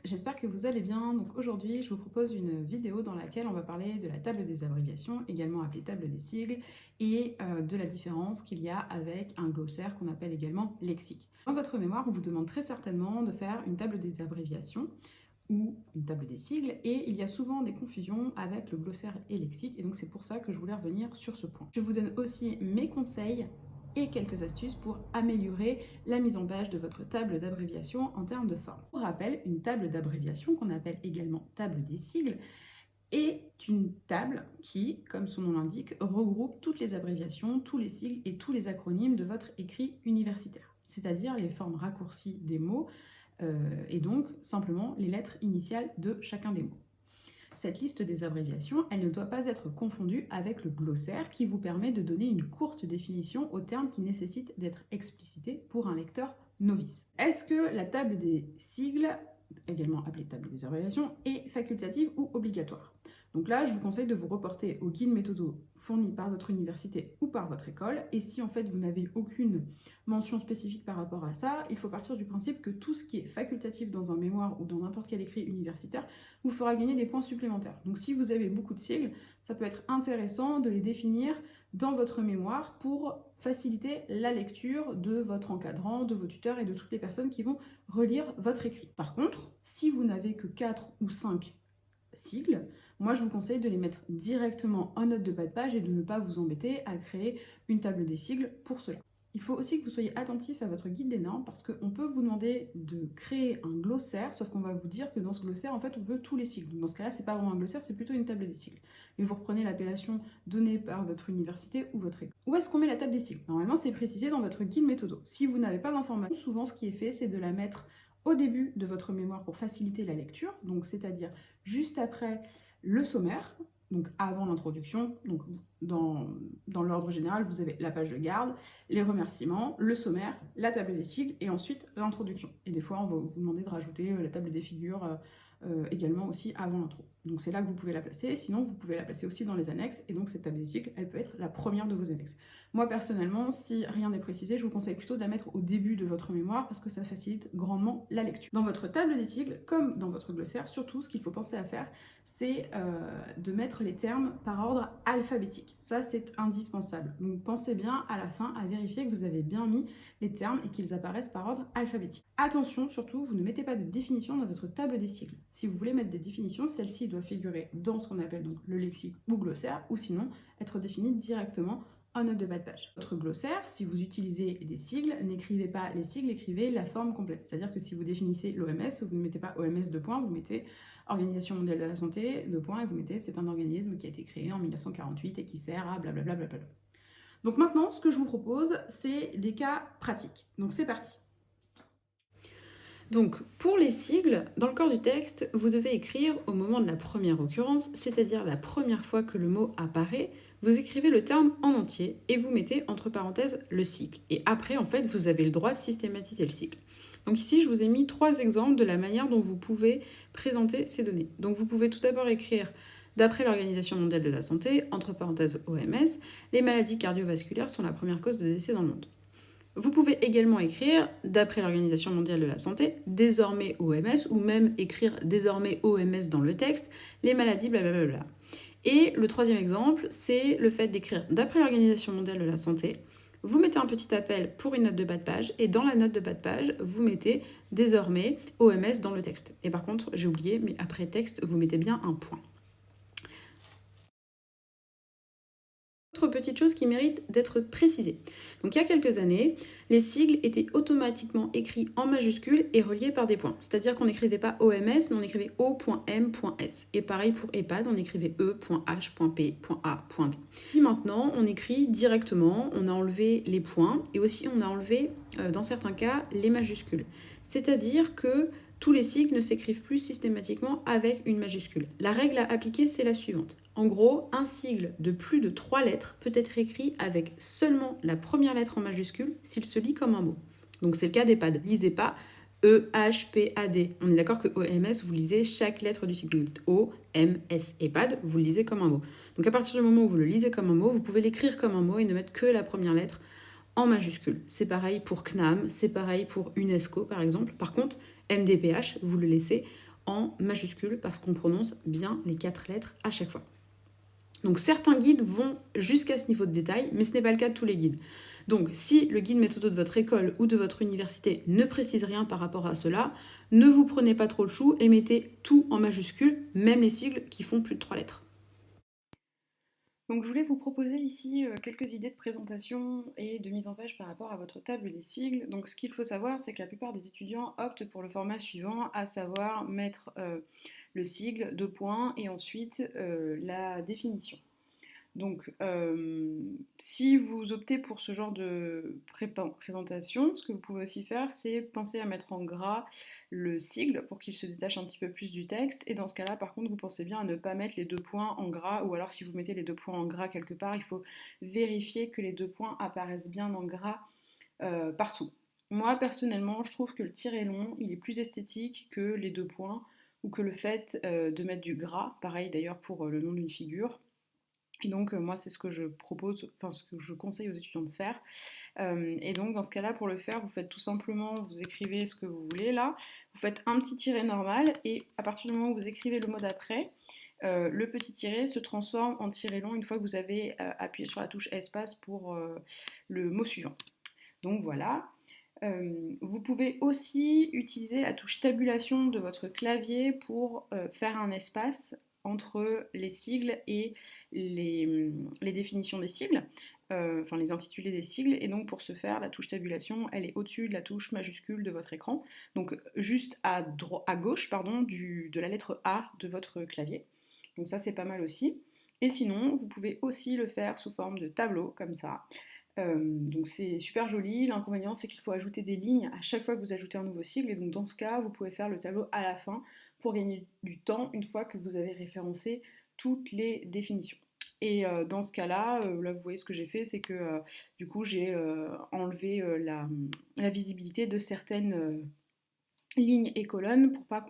j'espère que vous allez bien. Donc aujourd'hui, je vous propose une vidéo dans laquelle on va parler de la table des abréviations, également appelée table des sigles, et de la différence qu'il y a avec un glossaire qu'on appelle également lexique. Dans votre mémoire, on vous demande très certainement de faire une table des abréviations ou une table des sigles, et il y a souvent des confusions avec le glossaire et lexique, et donc c'est pour ça que je voulais revenir sur ce point. Je vous donne aussi mes conseils et quelques astuces pour améliorer la mise en page de votre table d'abréviation en termes de forme. Pour rappel, une table d'abréviation, qu'on appelle également table des sigles, est une table qui, comme son nom l'indique, regroupe toutes les abréviations, tous les sigles et tous les acronymes de votre écrit universitaire, c'est-à-dire les formes raccourcies des mots et donc simplement les lettres initiales de chacun des mots. Cette liste des abréviations, elle ne doit pas être confondue avec le glossaire qui vous permet de donner une courte définition aux termes qui nécessitent d'être explicités pour un lecteur novice. Est-ce que la table des sigles, également appelée table des abréviations, est facultative ou obligatoire? Donc là, je vous conseille de vous reporter au guide méthodo fourni par votre université ou par votre école. Et si en fait vous n'avez aucune mention spécifique par rapport à ça, il faut partir du principe que tout ce qui est facultatif dans un mémoire ou dans n'importe quel écrit universitaire vous fera gagner des points supplémentaires. Donc si vous avez beaucoup de sigles, ça peut être intéressant de les définir dans votre mémoire pour faciliter la lecture de votre encadrant, de vos tuteurs et de toutes les personnes qui vont relire votre écrit. Par contre, si vous n'avez que 4 ou 5 sigles, moi je vous conseille de les mettre directement en note de bas de page et de ne pas vous embêter à créer une table des sigles pour cela. Il faut aussi que vous soyez attentif à votre guide des normes parce qu'on peut vous demander de créer un glossaire, sauf qu'on va vous dire que dans ce glossaire, en fait, on veut tous les sigles. Donc dans ce cas-là, c'est pas vraiment un glossaire, c'est plutôt une table des sigles. Et vous reprenez l'appellation donnée par votre université ou votre école. Où est-ce qu'on met la table des sigles? Normalement, c'est précisé dans votre guide méthodo. Si vous n'avez pas l'information, souvent ce qui est fait, c'est de la mettre au début de votre mémoire pour faciliter la lecture, donc c'est-à-dire juste après le sommaire, donc avant l'introduction, donc dans l'ordre général, vous avez la page de garde, les remerciements, le sommaire, la table des sigles et ensuite l'introduction. Et des fois, on va vous demander de rajouter la table des figures également aussi avant l'intro. Donc c'est là que vous pouvez la placer, sinon vous pouvez la placer aussi dans les annexes, et donc cette table des sigles, elle peut être la première de vos annexes. Moi personnellement, si rien n'est précisé, je vous conseille plutôt de la mettre au début de votre mémoire, parce que ça facilite grandement la lecture. Dans votre table des sigles, comme dans votre glossaire, surtout ce qu'il faut penser à faire, c'est de mettre les termes par ordre alphabétique. Ça c'est indispensable. Donc pensez bien à la fin à vérifier que vous avez bien mis les termes et qu'ils apparaissent par ordre alphabétique. Attention surtout, vous ne mettez pas de définition dans votre table des sigles. Si vous voulez mettre des définitions, celle-ci doit figurer dans ce qu'on appelle donc le lexique ou glossaire, ou sinon être définie directement en note de bas de page. Votre glossaire, si vous utilisez des sigles, n'écrivez pas les sigles, écrivez la forme complète. C'est-à-dire que si vous définissez l'OMS, vous ne mettez pas OMS deux points, vous mettez Organisation mondiale de la santé deux points et vous mettez c'est un organisme qui a été créé en 1948 et qui sert à blablabla. Blablabla. Donc maintenant, ce que je vous propose, c'est des cas pratiques. Donc c'est parti. Donc, pour les sigles, dans le corps du texte, vous devez écrire au moment de la première occurrence, c'est-à-dire la première fois que le mot apparaît, vous écrivez le terme en entier et vous mettez entre parenthèses le sigle. Et après, en fait, vous avez le droit de systématiser le sigle. Donc ici, je vous ai mis 3 exemples de la manière dont vous pouvez présenter ces données. Donc vous pouvez tout d'abord écrire d'après l'Organisation mondiale de la santé, entre parenthèses OMS, les maladies cardiovasculaires sont la première cause de décès dans le monde. Vous pouvez également écrire, d'après l'Organisation mondiale de la santé, désormais OMS, ou même écrire désormais OMS dans le texte, les maladies blablabla. Et le troisième exemple, c'est le fait d'écrire, d'après l'Organisation mondiale de la santé, vous mettez un petit appel pour une note de bas de page, et dans la note de bas de page, vous mettez désormais OMS dans le texte. Et par contre, j'ai oublié, mais après texte, vous mettez bien un point. Autre petite chose qui mérite d'être précisée. Donc il y a quelques années, les sigles étaient automatiquement écrits en majuscules et reliés par des points. C'est-à-dire qu'on n'écrivait pas OMS, mais on écrivait O.M.S. Et pareil pour EHPAD, on écrivait E.H.P.A.D. Puis maintenant, on écrit directement, on a enlevé les points et aussi on a enlevé, dans certains cas, les majuscules. C'est-à-dire que tous les sigles ne s'écrivent plus systématiquement avec une majuscule. La règle à appliquer, c'est la suivante. En gros, un sigle de plus de 3 lettres peut être écrit avec seulement la première lettre en majuscule s'il se lit comme un mot. Donc c'est le cas d'EHPAD. Lisez pas E-H-P-A-D. On est d'accord que OMS, vous lisez chaque lettre du sigle. O-M-S. EHPAD, vous le lisez comme un mot. Donc à partir du moment où vous le lisez comme un mot, vous pouvez l'écrire comme un mot et ne mettre que la première lettre en majuscule. C'est pareil pour CNAM, c'est pareil pour UNESCO par exemple. Par contre, MDPH, vous le laissez en majuscule parce qu'on prononce bien les 4 lettres à chaque fois. Donc certains guides vont jusqu'à ce niveau de détail, mais ce n'est pas le cas de tous les guides. Donc si le guide méthodo de votre école ou de votre université ne précise rien par rapport à cela, ne vous prenez pas trop le chou et mettez tout en majuscule, même les sigles qui font plus de 3 lettres. Donc je voulais vous proposer ici quelques idées de présentation et de mise en page par rapport à votre table des sigles. Donc ce qu'il faut savoir, c'est que la plupart des étudiants optent pour le format suivant, à savoir mettre le sigle, 2 points, et ensuite la définition. Donc, si vous optez pour ce genre de présentation, ce que vous pouvez aussi faire, c'est penser à mettre en gras le sigle pour qu'il se détache un petit peu plus du texte. Et dans ce cas-là, par contre, vous pensez bien à ne pas mettre les 2 points en gras, ou alors si vous mettez les 2 points en gras quelque part, il faut vérifier que les 2 points apparaissent bien en gras partout. Moi, personnellement, je trouve que le tiret long, il est plus esthétique que les 2 points, ou que le fait de mettre du gras, pareil d'ailleurs pour le nom d'une figure. Et donc, moi, c'est ce que je propose, enfin, ce que je conseille aux étudiants de faire. Et donc, dans ce cas-là, pour le faire, vous faites tout simplement, vous écrivez ce que vous voulez là, vous faites un petit tiret normal, et à partir du moment où vous écrivez le mot d'après, le petit tiret se transforme en tiret long une fois que vous avez appuyé sur la touche espace pour le mot suivant. Donc voilà. Vous pouvez aussi utiliser la touche tabulation de votre clavier pour faire un espace entre les sigles et les définitions des sigles, enfin les intitulés des sigles, et donc pour ce faire, la touche tabulation, elle est au-dessus de la touche majuscule de votre écran, donc juste à gauche de la lettre A de votre clavier. Donc ça, c'est pas mal aussi. Et sinon, vous pouvez aussi le faire sous forme de tableau, comme ça. Donc c'est super joli. L'inconvénient, c'est qu'il faut ajouter des lignes à chaque fois que vous ajoutez un nouveau sigle, et donc dans ce cas, vous pouvez faire le tableau à la fin pour gagner du temps une fois que vous avez référencé toutes les définitions. Et dans ce cas-là, là vous voyez ce que j'ai fait, c'est que du coup j'ai enlevé la visibilité de certaines lignes et colonnes pour pas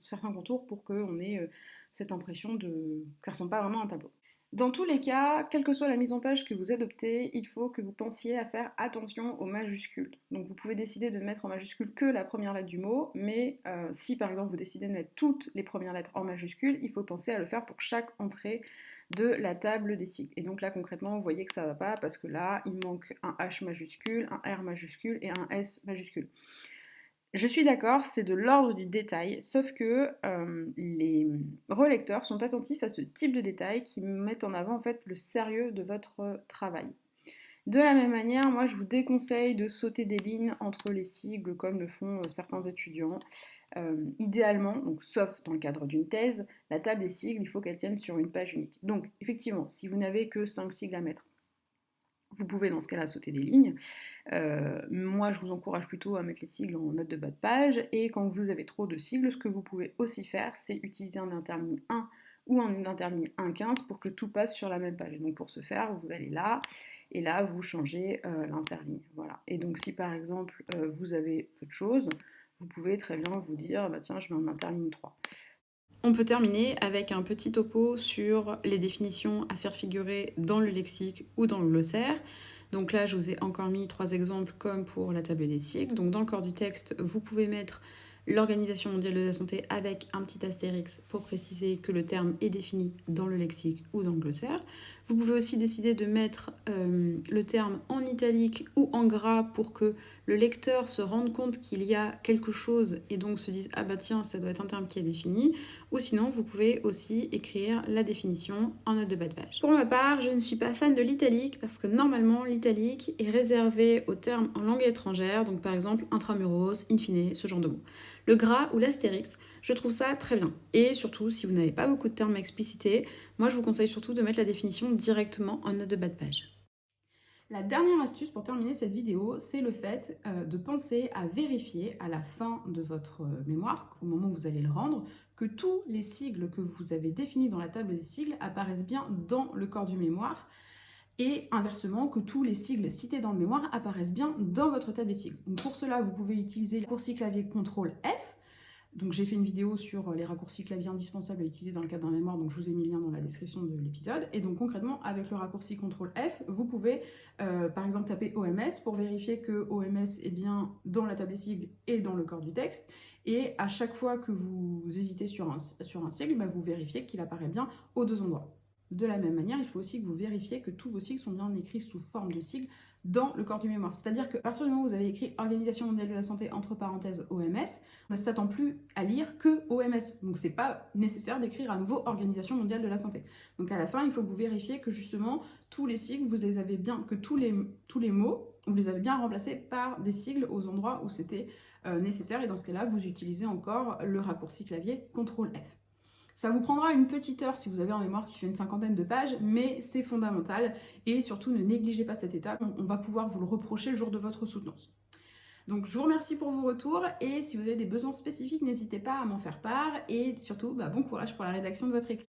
certains contours, pour qu'on ait cette impression que ça ne ressemble pas vraiment à un tableau. Dans tous les cas, quelle que soit la mise en page que vous adoptez, il faut que vous pensiez à faire attention aux majuscules. Donc vous pouvez décider de mettre en majuscule que la première lettre du mot, mais si par exemple vous décidez de mettre toutes les premières lettres en majuscule, il faut penser à le faire pour chaque entrée de la table des sigles. Et donc là concrètement, vous voyez que ça ne va pas parce que là, il manque un H majuscule, un R majuscule et un S majuscule. Je suis d'accord, c'est de l'ordre du détail, sauf que les relecteurs sont attentifs à ce type de détails qui mettent en avant en fait le sérieux de votre travail. De la même manière, moi je vous déconseille de sauter des lignes entre les sigles comme le font certains étudiants. Idéalement, donc, sauf dans le cadre d'une thèse, la table des sigles, il faut qu'elle tienne sur une page unique. Donc effectivement, si vous n'avez que 5 sigles à mettre, vous pouvez dans ce cas-là sauter des lignes. Moi, je vous encourage plutôt à mettre les sigles en note de bas de page. Et quand vous avez trop de sigles, ce que vous pouvez aussi faire, c'est utiliser un interligne 1 ou un interligne 1,15 pour que tout passe sur la même page. Et donc pour ce faire, vous allez là, et là, vous changez l'interligne. Voilà. Et donc si par exemple, vous avez peu de choses, vous pouvez très bien vous dire, bah, tiens, je mets un interligne 3. On peut terminer avec un petit topo sur les définitions à faire figurer dans le lexique ou dans le glossaire. Donc là, je vous ai encore mis 3 exemples comme pour la table des sigles. Donc dans le corps du texte, vous pouvez mettre l'Organisation mondiale de la santé avec un petit astérix pour préciser que le terme est défini dans le lexique ou dans le glossaire. Vous pouvez aussi décider de mettre le terme en italique ou en gras pour que le lecteur se rende compte qu'il y a quelque chose et donc se dise « Ah bah tiens, ça doit être un terme qui est défini ». Ou sinon, vous pouvez aussi écrire la définition en note de bas de page. Pour ma part, je ne suis pas fan de l'italique parce que normalement, l'italique est réservé aux termes en langue étrangère, donc par exemple intramuros, in fine, ce genre de mots. Le gras ou l'astérix, je trouve ça très bien. Et surtout, si vous n'avez pas beaucoup de termes à expliciter, moi je vous conseille surtout de mettre la définition directement en note de bas de page. La dernière astuce pour terminer cette vidéo, c'est le fait de penser à vérifier à la fin de votre mémoire, au moment où vous allez le rendre, que tous les sigles que vous avez définis dans la table des sigles apparaissent bien dans le corps du mémoire, et inversement, que tous les sigles cités dans le mémoire apparaissent bien dans votre table des sigles. Donc pour cela, vous pouvez utiliser le raccourci clavier CTRL F. Donc j'ai fait une vidéo sur les raccourcis clavier indispensables à utiliser dans le cadre d'un mémoire, donc je vous ai mis le lien dans la description de l'épisode. Et donc concrètement, avec le raccourci CTRL F, vous pouvez par exemple taper OMS pour vérifier que OMS est bien dans la table des sigles et dans le corps du texte. Et à chaque fois que vous hésitez sur un sigle, bah, vous vérifiez qu'il apparaît bien aux deux endroits. De la même manière, il faut aussi que vous vérifiez que tous vos sigles sont bien écrits sous forme de sigle dans le corps du mémoire. C'est-à-dire qu'à partir du moment où vous avez écrit Organisation mondiale de la santé entre parenthèses OMS, on ne s'attend plus à lire que OMS. Donc c'est pas nécessaire d'écrire à nouveau Organisation mondiale de la santé. Donc à la fin, il faut que vous vérifiez que justement tous les sigles, vous les avez bien, que tous les mots, vous les avez bien remplacés par des sigles aux endroits où c'était nécessaire. Et dans ce cas-là, vous utilisez encore le raccourci clavier CTRL F. Ça vous prendra une petite heure si vous avez un mémoire qui fait une 50aine de pages, mais c'est fondamental. Et surtout, ne négligez pas cette étape. On va pouvoir vous le reprocher le jour de votre soutenance. Donc, je vous remercie pour vos retours. Et si vous avez des besoins spécifiques, n'hésitez pas à m'en faire part. Et surtout, bon courage pour la rédaction de votre écrit.